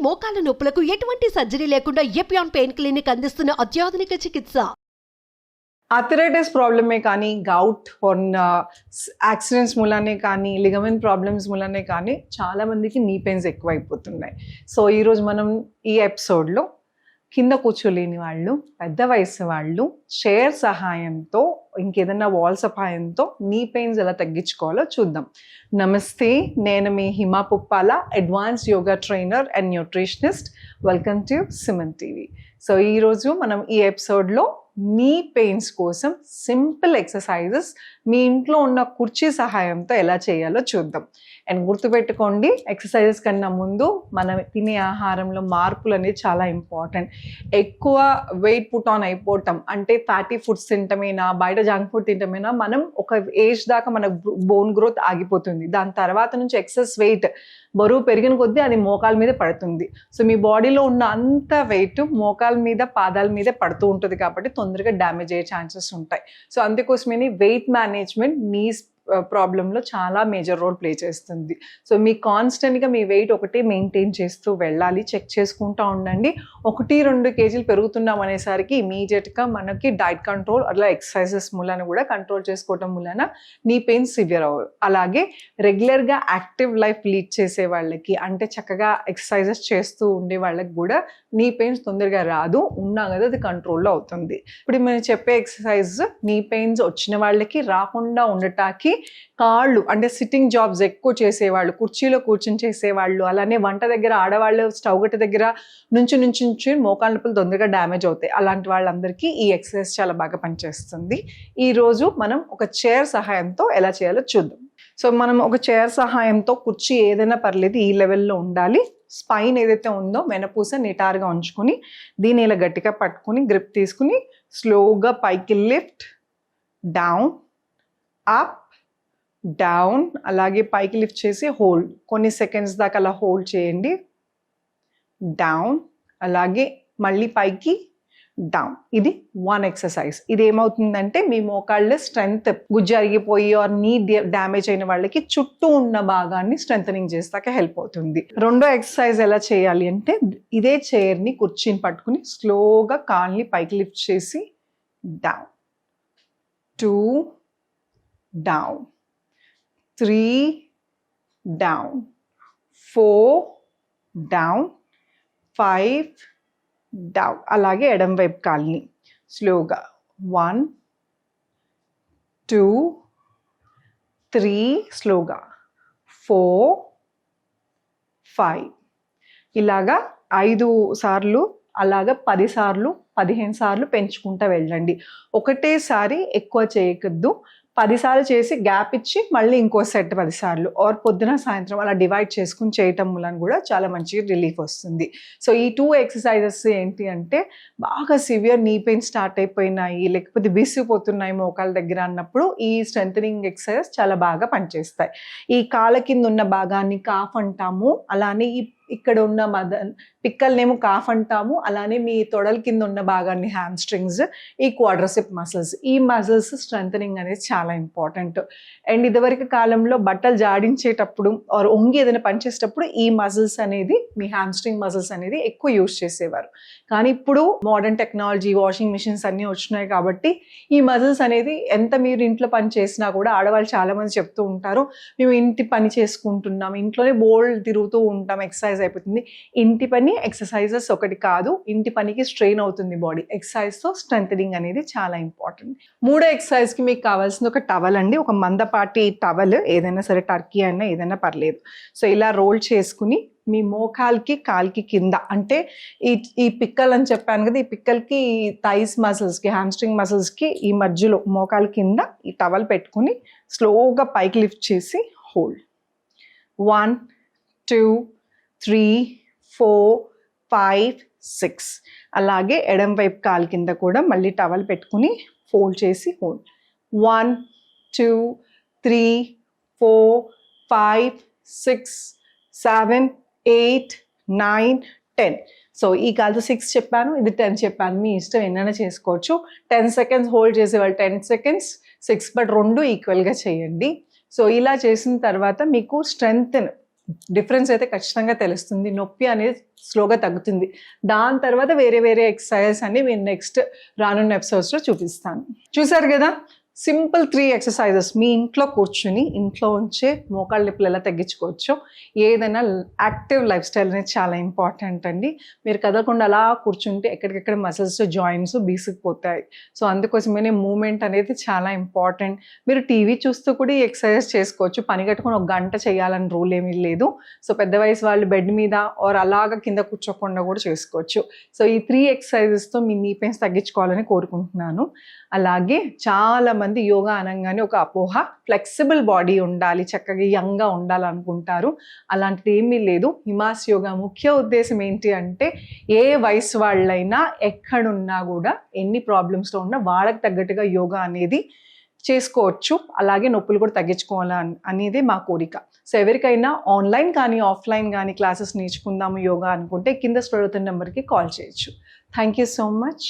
మోకాల నొప్పులకు ఎటువంటి సర్జరీ లేకుండా ఎపియాన్ పెయిన్ క్లినిక్ అందిస్తున్న అత్యాధునిక చికిత్స. ఆర్థరైటిస్ ప్రాబ్లమే కానీ, గౌట్ యాక్సిడెంట్స్ మూలానే కానీ, లిగమెంట్ ప్రాబ్లమ్స్ మూలానే కానీ చాలామందికి నీ పెయిన్స్ ఎక్కువైపోతున్నాయి. సో ఈరోజు మనం ఈ ఎపిసోడ్లో కింద కూర్చోలేని వాళ్ళు, పెద్ద వయసు వాళ్ళు చైర్ సహాయంతో, ఇంకేదన్నా వాల్ సహాయంతో నీ పెయిన్స్ ఎలా తగ్గించుకోవాలో చూద్దాం. నమస్తే, నేను మీ Hima Puppala, advanced yoga trainer and nutritionist. Welcome to Suman TV. So ఈరోజు మనం ఈ ఎపిసోడ్లో నీ పెయిన్స్ కోసం సింపుల్ ఎక్సర్సైజెస్ మీ ఇంట్లో ఉన్న కుర్చీ సహాయంతో ఎలా చేయాలో చూద్దాం. అండ్ గుర్తుపెట్టుకోండి, ఎక్సర్సైజెస్ కన్నా ముందు మనం తినే ఆహారంలో మార్పులు అనేది చాలా ఇంపార్టెంట్. ఎక్కువ వెయిట్ పుట్ ఆన్ అయిపోవటం అంటే ఫ్యాటీ ఫుడ్స్ తింటమేనా, బయట జంక్ ఫుడ్ తింటమేనా, మనం ఒక ఏజ్ దాకా మన బోన్ గ్రోత్ ఆగిపోతుంది. దాని తర్వాత నుంచి ఎక్సెస్ వెయిట్ బరువు పెరిగిన కొద్దీ అది మోకాల మీద పడుతుంది. సో మీ బాడీలో ఉన్న అంత వెయిట్ మోకాల మీద, పాదాల మీద పడుతూ ఉంటుంది కాబట్టి తొందరగా డ్యామేజ్ అయ్యే ఛాన్సెస్ ఉంటాయి. సో అందుకోసమే వెయిట్ మేనేజ్మెంట్ నీస్ ప్రాబ్లంలో చాలా మేజర్ రోల్ ప్లే చేస్తుంది. సో మీ కాన్స్టెంట్గా మీ వెయిట్ ఒకటి మెయింటైన్ చేస్తూ వెళ్ళాలి, చెక్ చేసుకుంటూ ఉండండి. 1-2 కేజీలు పెరుగుతున్నాం అనేసరికి ఇమీడియట్గా మనకి డైట్ కంట్రోల్, అట్లా ఎక్సర్సైజెస్ మూలాన కూడా కంట్రోల్ చేసుకోవటం మూలాన నీ పెయిన్ సివియర్ అవ్వదు. అలాగే రెగ్యులర్గా యాక్టివ్ లైఫ్ లీడ్ చేసే వాళ్ళకి, అంటే చక్కగా ఎక్సర్సైజెస్ చేస్తూ ఉండే వాళ్ళకి కూడా నీ పెయిన్స్ తొందరగా రాదు, ఉన్నా కదా అది కంట్రోల్లో అవుతుంది. ఇప్పుడు మనం చెప్పే ఎక్సర్సైజ్ నీ పెయిన్స్ వచ్చిన వాళ్ళకి రాకుండా ఉండటానికి కాళ్ళు, అంటే సిట్టింగ్ జాబ్స్ ఎక్కువ చేసేవాళ్ళు, కుర్చీలో కూర్చొని చేసేవాళ్ళు, అలానే వంట దగ్గర ఆడవాళ్ళు స్టవ్ గట్ట దగ్గర నుంచి మోకాళ్ళ నొప్పులు తొందరగా డ్యామేజ్ అవుతాయి. అలాంటి వాళ్ళందరికీ ఈ ఎక్సర్సైజ్ చాలా బాగా పనిచేస్తుంది. ఈరోజు మనం ఒక చైర్ సహాయంతో ఎలా చేయాలో చూద్దాం. సో మనం ఒక చైర్ సహాయంతో, కుర్చీ ఏదైనా పర్లేదు, ఈ లెవెల్లో ఉండాలి. స్పైన్ ఏదైతే ఉందో వెనపూస నిటారుగా ఉంచుకొని దీన్ని ఇలా గట్టిగా పట్టుకుని గ్రిప్ తీసుకుని స్లోగా పైకి లిఫ్ట్, డౌన్, అప్, డౌన్, అలాగే పైకి లిఫ్ట్ చేసి హోల్డ్. కొన్ని సెకండ్స్ దాకా అలా హోల్డ్ చేయండి. డౌన్, అలాగే మళ్ళీ పైకి, డౌన్. ఇది 1 ఎక్సర్సైజ్. ఇది ఏమవుతుందంటే మీ మోకాళ్ళ స్ట్రెంగ్త్ గుజ్జు అరిగిపోయి ఆర్ నీ డ్యామేజ్ అయిన వాళ్ళకి చుట్టూ ఉన్న భాగాన్ని స్ట్రెంథనింగ్ చేస్తాక హెల్ప్ అవుతుంది. రెండో ఎక్సర్సైజ్ ఎలా చేయాలి అంటే, ఇదే చైర్ని, కుర్చీని పట్టుకుని స్లోగా కాల్ని పైకి లిఫ్ట్ చేసి down, 2, down, 3, down, 4, down, 5, down. అలాగే ఎడం వైపు కాల్ని స్లోగా 1, 2, 3, స్లోగా 4, 5. ఇలాగా 5 సార్లు, అలాగా 10 సార్లు, 15 సార్లు పెంచుకుంటూ వెళ్ళండి. ఒకటేసారి ఎక్కువ చేయకద్దు. 10 సార్లు చేసి గ్యాప్ ఇచ్చి మళ్ళీ ఇంకో సెట్ 10 సార్లు, ఆర్ పొద్దున సాయంత్రం అలా డివైడ్ చేసుకుని చేయటం వలన కూడా చాలా మంచి రిలీఫ్ వస్తుంది. సో ఈ 2 ఎక్సర్సైజెస్ ఏంటి అంటే, బాగా సివియర్ నీ పెయిన్ స్టార్ట్ అయిపోయినాయి, లేకపోతే విసిగిపోతున్నాయి మోకాల దగ్గర అన్నప్పుడు ఈ స్ట్రెంథనింగ్ ఎక్సర్సైజెస్ చాలా బాగా పనిచేస్తాయి. ఈ కాళ్ళ కింద ఉన్న భాగాన్ని కాఫ్ అంటాము, అలానే ఇక్కడ ఉన్న పిక్కల్నేమో కాఫ్ అంటాము, అలానే మీ తొడల కింద ఉన్న భాగాన్ని హ్యామ్స్ట్రింగ్స్, ఈ క్వాడ్రిసెప్ మసిల్స్. ఈ మసిల్స్ స్ట్రెంథనింగ్ అనేది చాలా ఇంపార్టెంట్. అండ్ ఇదివరకు కాలంలో బట్టలు జాడించేటప్పుడు ఆర్ ఒంగి ఏదైనా పనిచేసేటప్పుడు ఈ మసిల్స్ అనేది, మీ హ్యామ్స్ట్రింగ్ మసిల్స్ అనేది ఎక్కువ యూజ్ చేసేవారు. కానీ ఇప్పుడు మోడర్న్ టెక్నాలజీ, వాషింగ్ మిషన్స్ అన్నీ వచ్చినాయి కాబట్టి ఈ మసిల్స్ అనేది ఎంత మీరు ఇంట్లో పని చేసినా కూడా, ఆడవాళ్ళు చాలామంది చెప్తూ ఉంటారు, మేము ఇంటి పని చేసుకుంటున్నాం, ఇంట్లోనే బోల్డ్ తిరుగుతూ ఉంటాం, ఎక్సర్సైజ్ అయిపోతుంది. ఇంటి పని ఎక్సర్సైజెస్ ఒకటి కాదు, ఇంటి పనికి స్ట్రెయిన్ అవుతుంది బాడీ. ఎక్సర్సైజ్తో స్ట్రెంథనింగ్ అనేది చాలా ఇంపార్టెంట్. మూడో ఎక్సర్సైజ్కి మీకు కావాల్సింది ఒక టవల్ అండి, ఒక మందపాటి టవల్, ఏదైనా సరే, టర్కీ అయినా ఏదైనా పర్లేదు. సో ఇలా రోల్ చేసుకుని మీ మోకాల్కి, కాల్కి కింద, అంటే ఈ పిక్కల్ అని చెప్పాను కదా, ఈ పిక్కల్కి, థైస్ మసిల్స్కి, హ్యామ్స్ట్రింగ్ మసిల్స్కి ఈ మధ్యలో మోకాల కింద ఈ టవల్ పెట్టుకుని స్లోగా పైకి లిఫ్ట్ చేసి హోల్డ్. 1, 2, 3, 4, 5, 6. అలాగే ఎడం వైపు కాలు కింద కూడా మళ్ళీ టవల్ పెట్టుకుని ఫోల్డ్ చేసి హోల్డ్. 1, 2, 3, 4, 5, 6, 7, 8, 9, 10. సో ఈ కాల్తో 6 చెప్పాను, ఇది 10 చెప్పాను, మీ ఇష్టం ఎన్నైనా చేసుకోవచ్చు. 10 సెకండ్స్ హోల్డ్ చేసేవాళ్ళు 10 సెకండ్స్, 6, బట్ 2 ఈక్వల్గా చేయండి. సో ఇలా చేసిన తర్వాత మీకు స్ట్రెంగ్త్ డిఫరెన్స్ అయితే ఖచ్చితంగా తెలుస్తుంది. నొప్పి అనేది స్లోగా తగ్గుతుంది. దాని తర్వాత వేరే వేరే ఎక్సర్సైజెస్ అని నేను నెక్స్ట్ రానున్న ఎపిసోడ్స్లో చూపిస్తాను. చూసారు కదా, సింపుల్ 3 ఎక్సర్సైజెస్ మీ ఇంట్లో కూర్చుని ఇంట్లో ఉంచే మోకాళ్ళ నొప్పులు ఎలా తగ్గించుకోవచ్చు. ఏదైనా యాక్టివ్ లైఫ్ స్టైల్ అనేది చాలా ఇంపార్టెంట్ అండి. మీరు కదలకుండా అలా కూర్చుంటే ఎక్కడికెక్కడ మసిల్స్ జాయింట్స్ బీసుకుపోతాయి. సో అందుకోసమే మూమెంట్ అనేది చాలా ఇంపార్టెంట్. మీరు టీవీ చూస్తూ కూడా ఈ ఎక్సర్సైజ్ చేసుకోవచ్చు. పని కట్టుకొని 1 గంట చేయాలని రూల్ ఏమీ లేదు. సో పెద్ద వయసు వాళ్ళు బెడ్ మీద ఆర్ అలాగా కింద కూర్చోకుండా కూడా చేసుకోవచ్చు. సో ఈ 3 ఎక్సర్సైజెస్తో మీ నీ పెయిన్స్ తగ్గించుకోవాలని కోరుకుంటున్నాను. అలాగే చాలామంది యోగా అనగానే ఒక అపోహ, ఫ్లెక్సిబుల్ బాడీ ఉండాలి, చక్కగా యంగ్గా ఉండాలనుకుంటారు. అలాంటిది ఏమీ లేదు. హిమాస్ యోగా ముఖ్య ఉద్దేశం ఏంటి అంటే ఏ వయసు వాళ్ళైనా ఎక్కడున్నా కూడా ఎన్ని ప్రాబ్లమ్స్లో ఉన్నా వాళ్ళకి తగ్గట్టుగా యోగా అనేది చేసుకోవచ్చు. అలాగే నొప్పులు కూడా తగ్గించుకోవాలి అనేది మా కోరిక. సో ఎవరికైనా ఆన్లైన్ కానీ ఆఫ్లైన్ కానీ క్లాసెస్ నేర్చుకుందాము యోగా అనుకుంటే కింద స్క్రోల్ అవుతున్న నెంబర్కి కాల్ చేయొచ్చు. Thank you so much.